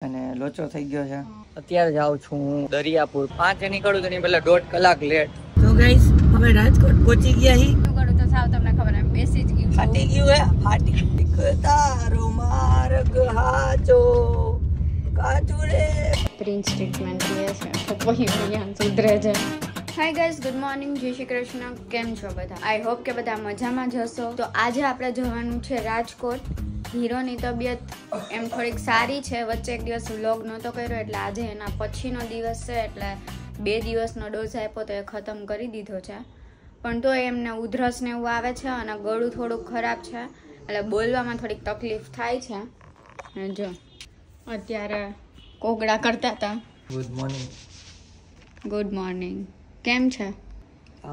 અને લોચો થઈ ગયો છે. અત્યારે જાઉં છું હું દરિયાપુર. 5 નીકળું તો પેલા 1.5 કલાક લેટ. તો ગાઈસ હવે રાજકોટ પહોંચી ગયા હી. શું કરું તો સાવ તમને ખબર એમ બેસી જ ગયું. ફાટી ગયું હે ફાટી. તારો માર્ગ હાચો કાચુ રે. પ્રિન્સ ટ્રીટમેન્ટ લે છે તો પછી અહીંયા સુધરે છે. હાય ગાઈસ, ગુડ મોર્નિંગ, જય શ્રી કૃષ્ણ. કેમ છો બધા? આઈ હોપ કે બધા મજામાં જ હશો. તો આજે આપણે જવાનું છે રાજકોટ. હીરોની તબિયત એમ થોડીક સારી છે. વચ્ચે એક દિવસ વ્લોગ નહોતો કર્યો એટલે આજે એના પછીનો દિવસ છે એટલે 2 દિવસનો ડોઝ આપ્યો તો એ ખતમ કરી દીધો છે. પણ તો એમને ઉધરસ ને એવું આવે છે અને ગળું થોડુંક ખરાબ છે એટલે બોલવામાં થોડીક તકલીફ થાય છે. જો અત્યારે કોગળા કરતા હતા. Good morning. Good morning. કેમ છે?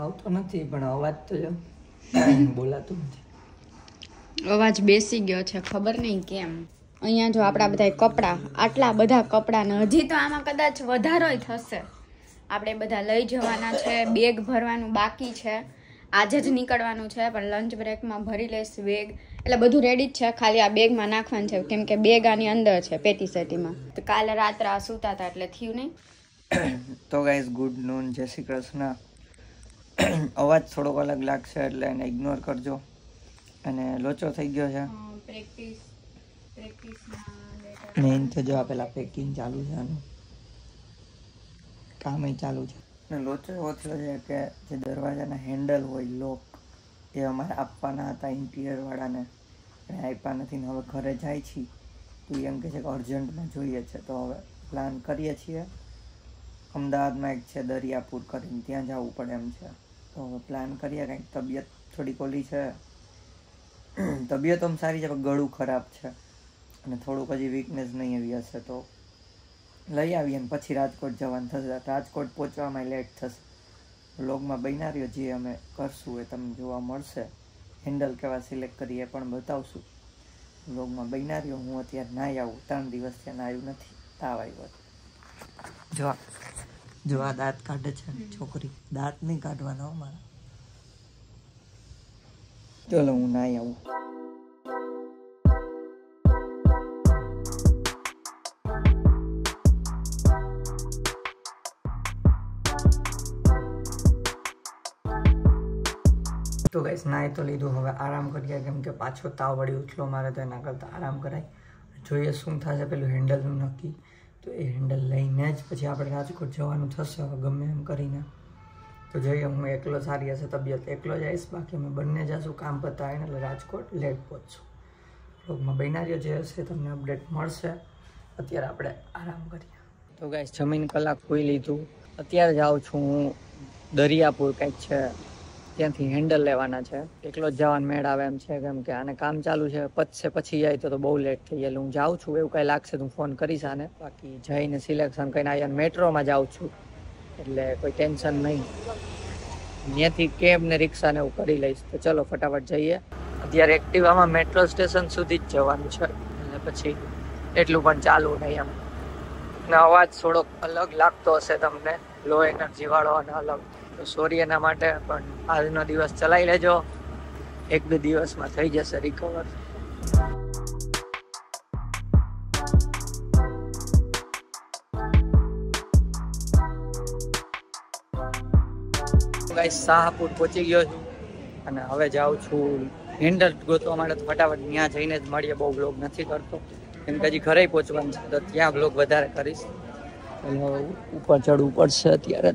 આવતો નથી પણ અવાજ તો જો બોલાતું નથી. અવાજ બેસી ગયો છે, ખબર નહીં કેમ. અહીંયા જો આપણા બધા કપડાં, આટલા બધા કપડાં ને હજી તો આમાં કદાચ વધારોય થશે. આપણે બધા લઈ જવાના છે, બેગ ભરવાનું બાકી છે. આજે જ નીકળવાનું છે પણ લંચ બ્રેકમાં ભરી લઈશ બેગ. એટલે બધું રેડી જ છે, ખાલી આ બેગમાં નાખવાનું છે કેમ કે બેગ આની અંદર છે પેટી સેટીમાં. તો કાલે રાત્રે આ સૂતા હતા એટલે થયું નહીં. તો ગાઈસ ગુડ નૂન, જય શ્રી કૃષ્ણ. અવાજ થોડોક અલગ લાગશે એટલે એને ઇગ્નોર કરજો. અને લોચો થઈ ગયો છે. મેઇન તો જો પેલા પેકિંગ ચાલુ છે આનું કામ ચાલુ છે. અને લોચો એવો થયો છે કે જે દરવાજાના હેન્ડલ હોય લોક એ અમારે આપવાના હતા ઇન્ટિરિયર વાળાને, આપ્યા નથી ને હવે ઘરે જાય છીએ તો એમ કહે છે કે અર્જન્ટમાં જોઈએ છે. તો હવે પ્લાન કરીએ છીએ. અમદાવાદમાં એક છે દરિયાપુર કરીને, ત્યાં જવું પડે એમ છે. તો હવે પ્લાન કરીએ. કંઈક તબિયત થોડીક ઓલી છે, તબિયત આમ સારી છે પણ ગળું ખરાબ છે અને થોડુંક હજી વીકનેસ નહીં આવી હશે તો લઈ આવીએ ને પછી રાજકોટ જવાનું થશે. રાજકોટ પહોંચવામાં લેટ થશે. વ્લોગમાં બન્યા રહ્યો, જે અમે કરશું એ તમને જોવા મળશે. હેન્ડલ કેવા સિલેક્ટ કરીએ પણ બતાવશું. વ્લોગમાં બન્યા રહ્યો. હું અત્યારે નાહી આવું, 3 દિવસ ત્યાં નાહ્યું નથી, તાવ આવ્યો. જો આ દાંત કાઢે છે છોકરી. દાંત નહીં કાઢવાના મારા. ચલો હું નાહી આવું. તો ગાઈસ નાહી તો લીધું, હવે આરામ કરીએ કેમ કે પાછો તાવ વળી ઉછલો મારે તો એના કરતાં આરામ કરાય. જોઈએ શું થશે. પેલું હેન્ડલનું નક્કી તો એ હેન્ડલ લઈને જ પછી આપણે રાજકોટ જવાનું થશે હવે ગમે એમ કરીને. તો જોઈએ, હું એકલો સારી હશે તબિયત એકલો જઈશ, બાકી અમે બંને જઈશું કામ પતાવીને એટલે રાજકોટ લેટ પહોંચશું. બ્લોગમાં બન્યા રહ્યો, જે હશે તમને અપડેટ મળશે. અત્યારે આપણે આરામ કરીએ. તો ગાઈસ જમીન કલાક હોઈ લીધું. અત્યારે જાઉં છું હું દરિયાપુર કંઈક છે ત્યાંથી હેન્ડલ લેવાના છે. એકલો જ જવાનું મેળ આવે એમ છે કેમ કે આને કામ ચાલુ છે. પચશે પછી જાય તો બહુ લેટ થઈ જાય એટલે હું જાઉં છું. એવું કાંઈ લાગશે તો હું ફોન કરીશ આને. બાકી જઈને સિલેક્શન કરીને અહીંયા મેટ્રોમાં જાઉં છું એટલે કોઈ ટેન્શન નહીં. ત્યાંથી કેબ ને રિક્ષા ને એવું કરી લઈશ. તો ચલો ફટાફટ જઈએ. અત્યારે એક્ટિવામાં મેટ્રો સ્ટેશન સુધી જ જવાનું છે એટલે પછી એટલું પણ ચાલુ નહીં એમ. ને અવાજ થોડોક અલગ લાગતો હશે તમને, લો એનર્જી વાળો અને અલગ. તો સોરી એના માટે, પણ આજનો દિવસ ચલાવી લેજો. 1-2 દિવસમાં થઈ જશે રિકવર. ગાઈસ શાહપુર પહોંચી ગયો છું અને હવે જાઉં છું હેન્ડલ ગોતવા માટે. તો ફટાફટ ત્યાં જઈને જ મળીએ. બહુ બ્લોગ નથી કરતો કેમ કે હજી ઘરે પહોંચવાનું છે તો ત્યાં બ્લોગ વધારે કરીશ. એટલે ઉપર ચડવું પડશે અત્યારે.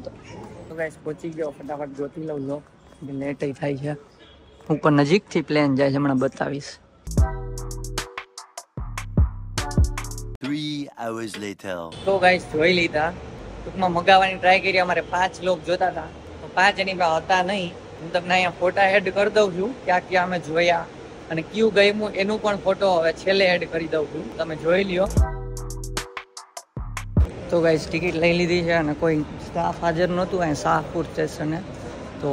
તો ગાઈસ પહોંચી ગયો, ફટાફટ ગોતી લઉં બ્લોગ, લેટ થાય છે. ઉપર નજીકથી પ્લેન જાય છે, હમણાં બતાવીશ. 3 hours later. તો ગાઈસ જોઈ લીધા. ટૂંકમાં મગાવવાની ટ્રાય કરી. અમારે 5 લોક જોતા હતા તો 5 એની પાસે હતા નહીં. હું તમને અહીંયા ફોટા એડ કરી દઉં છું ક્યાં ક્યાં અમે જોયા અને કયું ગમ્યું એનું પણ ફોટો હવે છેલ્લે એડ કરી દઉં છું, તમે જોઈ લ્યો. તો ગાઈસ ટિકિટ લઈ લીધી છે અને કોઈ સ્ટાફ હાજર નહોતું અહીંયા શાહપુર સ્ટેશને તો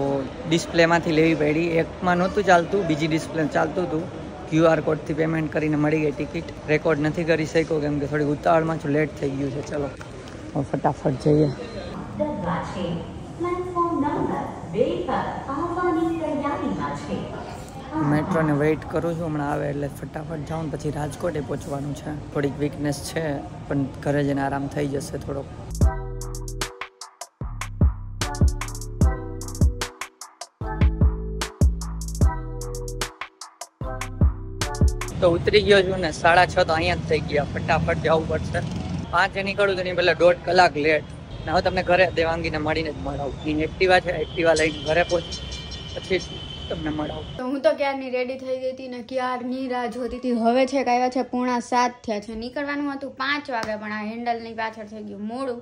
ડિસ્પ્લેમાંથી લેવી પડી. એકમાં નહોતું ચાલતું, બીજી ડિસ્પ્લે ચાલતું હતું. QR કોડથી પેમેન્ટ કરીને મળી ગઈ ટિકિટ. રેકોર્ડ નથી કરી શક્યો કેમ કે થોડી ઉતાવળમાં છું, લેટ થઈ ગયું છે. ચલો ફટાફટ જઈએ. પ્લેટફોર્મ નંબર 2 પર આવવાની તૈયારીમાં છે. મેટ્રોને વેઇટ કરું છું, હમણાં આવે એટલે ફટાફટ જાઉં, પછી રાજકોટે પહોંચવાનું છે. થોડીક વીકનેસ છે પણ ઘરે જઈને આરામ થઈ જશે થોડોક. તો ઉતરી ગયો છું ને 6:30 તો અહીંયા જ થઈ ગયા. ફટાફટ જવું પડશે. 5 નીકળું તો નહીં, પેલા 1.5 કલાક લેટ. ને હવે તમને ઘરે દેવાંગીને મળીને જ મળાવું. એની એક્ટિવા છે, એક્ટિવા લઈને ઘરે પહોંચી પછી તમને મળાવું. તો હું તો ક્યારની રેડી થઈ ગઈ હતી ને ક્યારની રાહ જોતી હતી. હવે છે આવ્યા છે 6:45 થયા છે. નીકળવાનું હતું 5 વાગે, પણ આ હેન્ડલની પાછળ થઈ ગયું મોડું.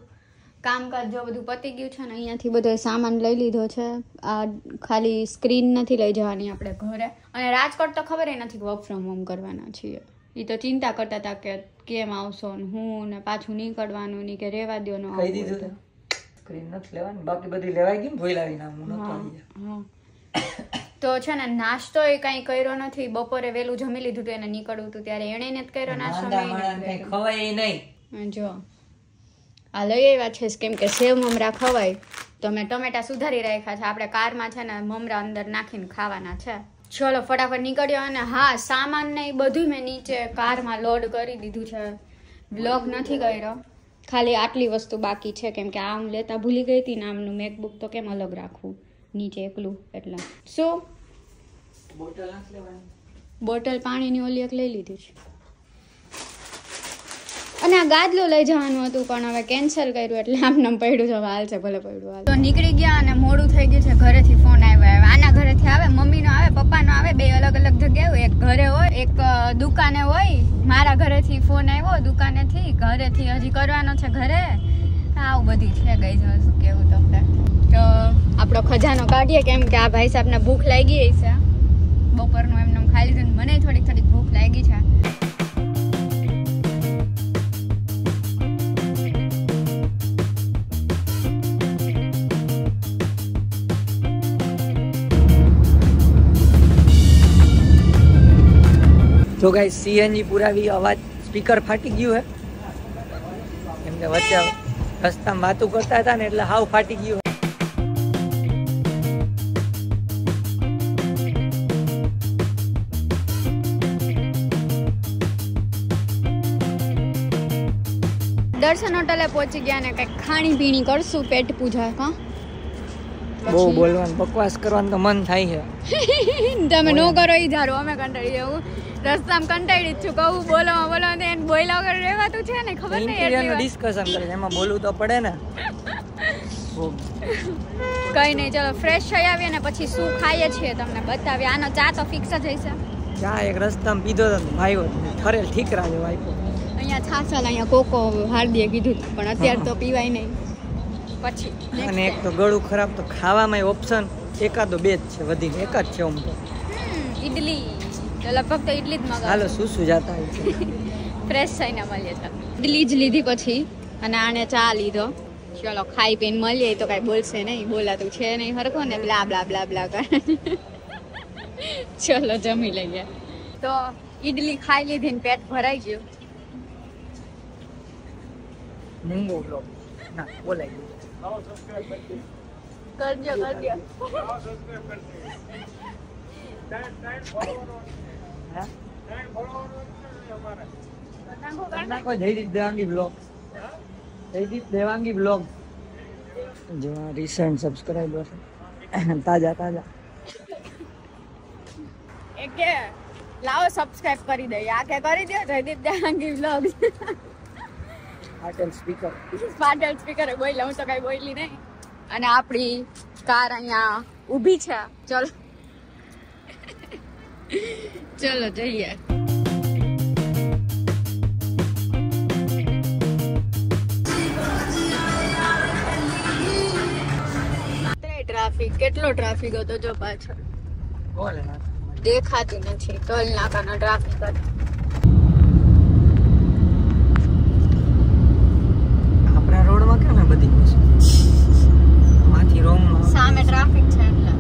કામકાજ જો બધું પતી ગયું છે ને અહીંયાથી બધો સામાન લઈ લીધો છે. આ ખાલી સ્ક્રીન નથી લઈ જવાની આપણે ઘરે. અને રાજકોટ તો ખબર નથી કે વર્ક ફ્રોમ હોમ કરવાના છીએ. એ તો ચિંતા કરતા હતા કે કેમ આવશો ને હું ને પાછું નીકળવાનું નહીં કે રેવા દો ને. કહી દીધું સ્ક્રીન નથી લેવાની, બાકી બધી લેવાઈ ગઈ. ભૂલ આવી ના હું નતો આવી. તો છે ને નાસ્તો એ કઈ કર્યો નથી. બપોરે વેલું જમી લીધું હતું એને નીકળવું હતું ત્યારે એને નથી કર્યો નાસ્તો. ખવાય નહીં. જો આ લઈ આવ્યા છે કેમ કે સેવ મમરા ખવાય તો મેં ટમેટા સુધારી રાખ્યા છે. આપણે કારમાં છે ને મમરા અંદર નાખીને ખાવાના છે. ચલો ફટાફટ નીકળ્યો. અને હા, સામાન ને એ બધું મેં નીચે કારમાં લોડ કરી દીધું છે. વ્લોગ નથી કર્યો, ખાલી આટલી વસ્તુ બાકી છે કેમ કે આમ લેતા ભૂલી ગઈ હતી ને આમનું મેકબુક તો કેમ અલગ રાખવું નીચે એકલું. એટલે શું બોટલ પાણીની ઓલી એક લઈ લીધી છે. અને આ ગાદલું લઈ જવાનું હતું પણ હવે કેન્સલ કર્યું એટલે આમને પડ્યું છે. હાલ છે ભલે પડ્યું. તો નીકળી ગયા અને મોડું થઈ ગયું છે. ઘરેથી ફોન આવ્યો. આના ઘરેથી આવે, મમ્મીનો આવે, પપ્પાનો આવે. બે અલગ અલગ જગ્યાએ હોય. એક ઘરે હોય, એક દુકાને હોય. મારા ઘરેથી ફોન આવ્યો દુકાનેથી. ઘરેથી હજી કરવાનો છે ઘરે. આવું બધી છે ગઈ છે. શું કેવું તમને. તો આપણો ખજાનો કાઢીએ કેમ કે આ ભાઈ સાહેબને ભૂખ લાગી ગઈ છે. બપોરનું એમને ખાઈ લીધું. મને થોડીક ભૂખ લાગી છે. તો ગાઈસ સીએનજી પુરાવી, અવાજ સ્પીકર ફાટી ગયું હે કેમ કે વચ્ચે રસ્તામાં વાતું કરતા હતા ને એટલે હાવ ફાટી ગયું. દર્શન હોટલે પહોંચી ગયા ને કંઈક ખાણી પીણી કરશું, પેટ પૂજા. હા, બહુ બોલવાનું બકવાસ કરવાનું તો મન થાય છે. તમે નો કરો ઈ ધારો, અમે કંટાળી જવું. રસ્તામાં કંટાળી જ છું. કહું બોલો એને બોલ્યા વગર રહેવાતું છે ને. ખબર નહીં ઇન્ટિરિયરનું ડિસ્કશન કરે એમાં બોલવું તો પડે ને. કઈ નહીં, ચલો ફ્રેશ થઈ આવીએ ને પછી શું ખાઈએ છીએ તમને બતાવીએ. આનો ચા તો ફિક્સ જ હશે. ચા એક રસ્તામાં પીધો તો ભાઈઓ ઠરેલ ઠીકરા જેવો આપ્યો. અહીંયા છાસલ, અહીંયા કોકો હાર્દીએ કીધું પણ અત્યારે તો પીવાય નહીં. પછી અને એક તો ગળું ખરાબ, તો ખાવામાં ઓપ્શન એકાદો બે જ છે, વધીને એક જ છે. આમ તો ઈડલી તો લગભગ તો ઈડલી જ મગાવો. હાલો શું જાતા ફ્રેશ થઈને મળીએ. ચાલો ઈડલી જ લીધી પછી અને આને ચા લીધો. ચલો ખાઈ પીને મળીએ. તો કઈ બોલશે નહીં, બોલાતું છે નહીં હરખો ને બ્લા બ્લા બ્લા બ્લા કરે. ચલો જમી લઈએ. તો ઈડલી ખાઈ લીધી ને પેટ ભરાઈ ગયું. મૂંગો બ્લોગ ના બોલાય કરજો. જયદીપ દેવાંગી બ્લોગ જો રિસેન્ટ સબસ્ક્રાઇબર તાજા કે લાવો સબસ્ક્રાઇબ કરી દઈએ. આ કે કરી દો જયદીપ દેવાંગી બ્લોગ. પાટલ સ્પીકર બોલ્યા, હું તો કઈ બોલી નહીં. અને આપણી કાર અહીંયા ઊભી છે. ચલો જઈએ. ટ્રાફિક, કેટલો ટ્રાફિક હતો જો પાછળ. દેખાતું નથી. ટોલ નાકાનો ટ્રાફિક હતો. રોડમાં કેમ બધી માંથી રોંગ સામે ટ્રાફિક છે એટલે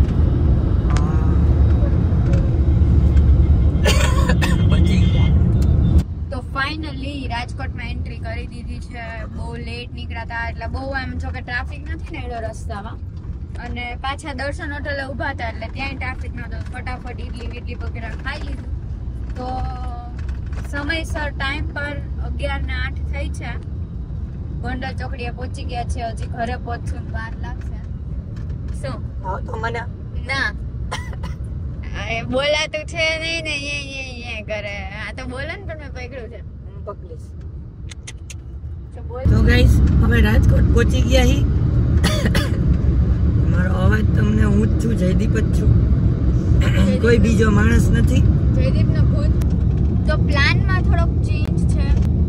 તો ફાઇનલી રાજકોટમાં એન્ટ્રી કરી દીધી છે. બહુ લેટ નીકળ્યા હતા એટલે બહુ એમ જો કે ટ્રાફિક નથી ને એડો રસ્તામાં અને પાછા દર્શન હોટલે ઊભા હતા એટલે ત્યાં ટ્રાફિક નતો. ફટાફટ ઇડલી વગેરે ખાઈ લીધું. તો સમયસર ટાઈમ પર 11:08 થઈ છે. ગોંડલ ચોકડીએ પહોંચી ગયા છે. હજી ઘરે પહોંચશું વાર લાગશે. શું તો મને ના બોલાતું છે નહીં ને એ કરે. આ તો બોલે ને પણ મેં પકડ્યું છે. હું પકડીશ. તો ગાઈસ હવે રાજકોટ પહોંચી ગયા હી. મારો અવાજ તમને હું જ છું, જયદીપ જ છું, કોઈ બીજો માણસ નથી. જયદીપ નો ભૂત. તો પ્લાનમાં થોડોક ચેન્જ છે.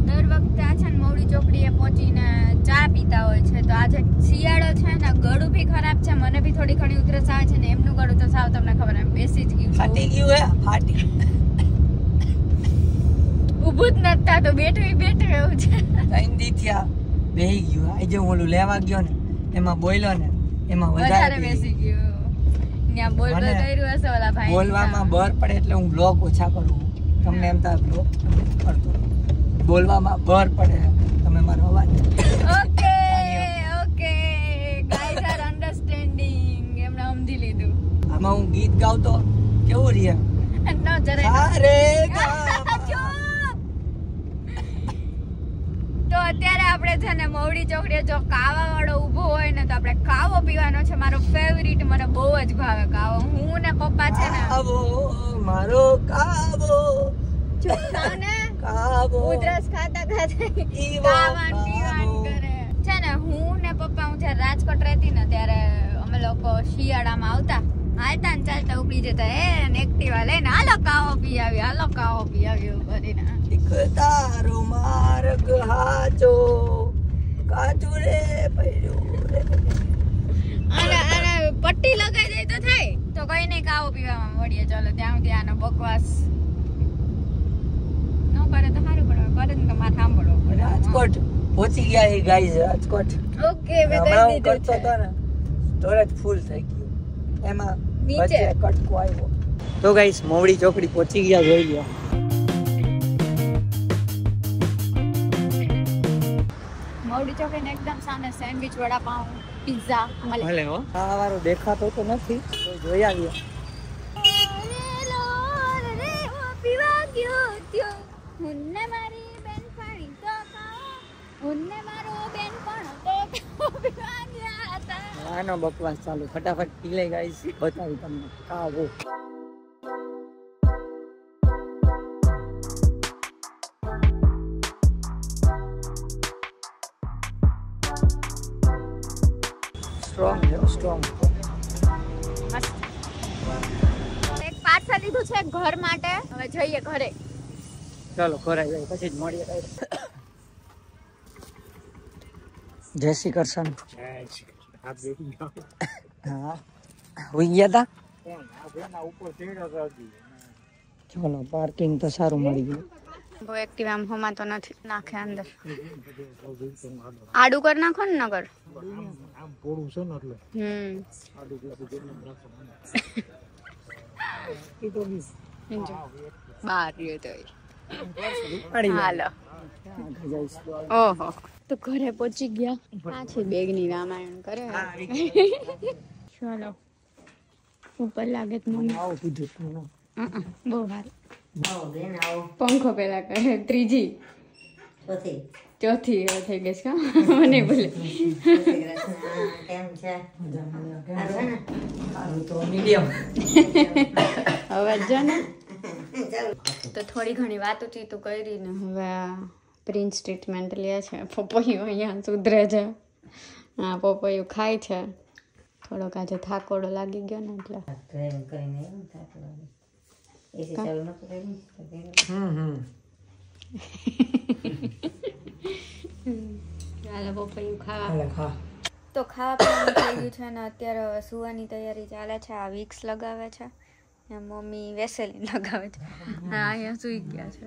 દર વખતે આ છે ને મોવડી ચોકડીએ પહોંચીને ચા પીતા હોય છે. તો આજે શિયાળો છે ને, ગળું બી ખરાબ છે, મને બી થોડી ઘણી ઉધરસ આવે છે ને એમનું ગળું તો સાવ તમને ખબર એમ બેસી જ ગયું. ફાટી ગયું હે, ફાટી ઊભું જ નતા તો બેઠું એવું છે. તૈંદી થયા બેહી ગયું. આજે હું ઓલું લેવા ગયો ને એમાં બોલ્યો ને એમાં વધારે બેસી ગયું. ત્યાં બોલ કર્યું હશે ઓલા ભાઈ. બોલવામાં બર પડે એટલે હું બ્લોગ ઓછા કરું. તમને એમ થાય બ્લોગ કરતો, બોલવામાં બર પડે તમે મારો અવાજ. Okay guys are understanding. એમને સમજી લીધું. આમાં હું ગીત ગાવતો કેવું રીએ નો જરાય અરે તો અત્યારે આપણે છે ને મોવડી ચોકડીએ જો કાવા વાળો ઊભો હોય ને તો આપણે કાવો પીવાનો છે. મારો ફેવરિટ, મને બહુ જ ભાવે કાવો. હું ને પપ્પા છે ને કાવો મારો કાવો ને કાવો ઉધરસ ખાતા કાવાનું પીવાનું કરે છે ને. હું ને પપ્પા હું જ્યારે રાજકોટ રહેતી ને ત્યારે અમે લોકો શિયાળામાં આવતા, હાલતા ને ચાલતા ઉપડી જતા એક્ટિવા લઈને હાલો કાવો પી આવી એવું કરીને. તારો માર્ગ હાચો કાચું રે પડ્યું રે. અને પટ્ટી લગાઈ દે તો થાય. તો કઈ નહીં, કાવો પીવામાં મળીએ. ચાલો ત્યાં સુધી આનો બકવાસ ન કરે તો સારું પડે, કરે ને તો મારે સાંભળવો પડે. રાજકોટ પહોંચી ગયા હી ગાઈઝ. રાજકોટ ઓકે મેં હમણાં કહી હું કરતો દીધું હતો ને સ્ટોરેજ ફૂલ થઈ ગયું, એમાં નીચે વચ્ચે કટકો આવ્યો. તો ગાઈઝ મોવડી ચોકડી પહોંચી ગયા, જોઈ લ્યો. મોવડી ચોકડીને એકદમ સામે સેન્ડવિચ, વડાપાઉં, પિઝા મળે. ભલે હો, આ વાળો દેખાતો તો નથી, તો જોઈ આવ્યો. આનો બકવાસ ચાલુ, ફટાફટ પી લે ગાઈસ, બતાવી તમને કાવો. સ્ટ્રોંગ છે, સ્ટ્રોંગ. એક પાર્સલ લીધું છે ઘર માટે. હવે જઈએ ઘરે. ચાલો ઘરે જઈએ, પછી જ મળીએ. જય શ્રી કૃષ્ણ. હા હોઈ ગયા હતા. ચલો પાર્કિંગ તો સારું મળી ગયું. બહુ એક્ટિવ આમ હોમાં તો નથી. નાખે અંદર આડું કર નાખો ને નગર. આમ પોડું છે ને એટલે બાર રહ્યો તો હાલો. ઓહો, તો ઘરે પહોંચી ગયા. પાછી બેગની રામાયણ કરે. ચાલો ઉપર લાગે તો મને બહુ સારું. પંખો પેલા કરે, ત્રીજી ચોથી થઈ ગઈ છે. મને બોલે અવાજ જો ને. તો થોડી ઘણી વાતચીતું કરી ને હવે પ્રિન્સ ટ્રીટમેન્ટ લે છે. પપૈયું અહીંયા સુધરે છે. હા પપૈયું ખાય છે. થોડોક આજે થાકોડો લાગી ગયો ને એટલે પપૈયું ખાવા. તો ખાવા પીવાનું થઈ ગયું છે ને અત્યારે હવે સુવાની તૈયારી ચાલે છે. આ વિક્સ લગાવે છે, મમ્મી વેસેલિન લગાવે છે. હા અહીંયા સુઈ ગયા છે.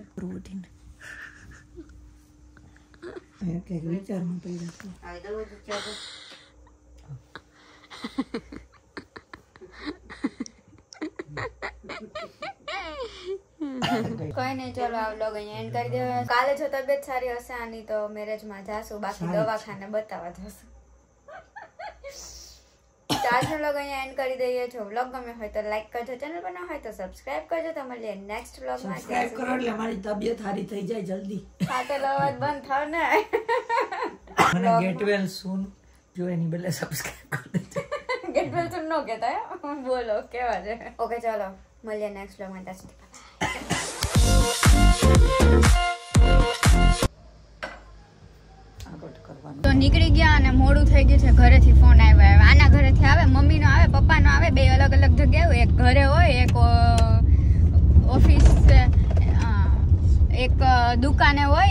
કોઈ નહીં, ચલો આ વ્લોગ અહીંયા એન્ડ કરી દેવા. કાલે જો તબિયત સારી હશે આની તો મેરેજમાં જાશું, બાકી દવાખાને બતાવવા જશું. આજનો વ્લોગ અહીંયા એન્ડ કરી દઈએ. જો વ્લોગ ગમ્યો હોય તો લાઈક કરજો, ચેનલ પર ન હોય તો સબસ્ક્રાઇબ કરજો. તો મળીએ નેક્સ્ટ વ્લોગમાં. સબસ્ક્રાઇબ કરો એટલે મારી તબિયત સારી થઈ જાય જલ્દી. ફાટેલો અવાજ બંધ થાવ ને. મને ગેટ વેલ સૂન જો એની બદલે સબસ્ક્રાઇબ કરી દેજો. ગેટ વેલ સૂન નો કહેતા હે, બોલો કેવા છે. ઓકે ચાલો મળીએ નેક્સ્ટ વ્લોગમાં. ત્યાં સુધી તો નીકળી ગયા અને મોડું થઈ ગયું છે. ઘરેથી ફોન આવ્યો. આના ઘરેથી આવે, મમ્મીનો આવે, પપ્પાનો આવે, બે અલગ અલગ જગ્યાએ. એક ઘરે હોય, એક ઓફિસ, એક દુકાને હોય.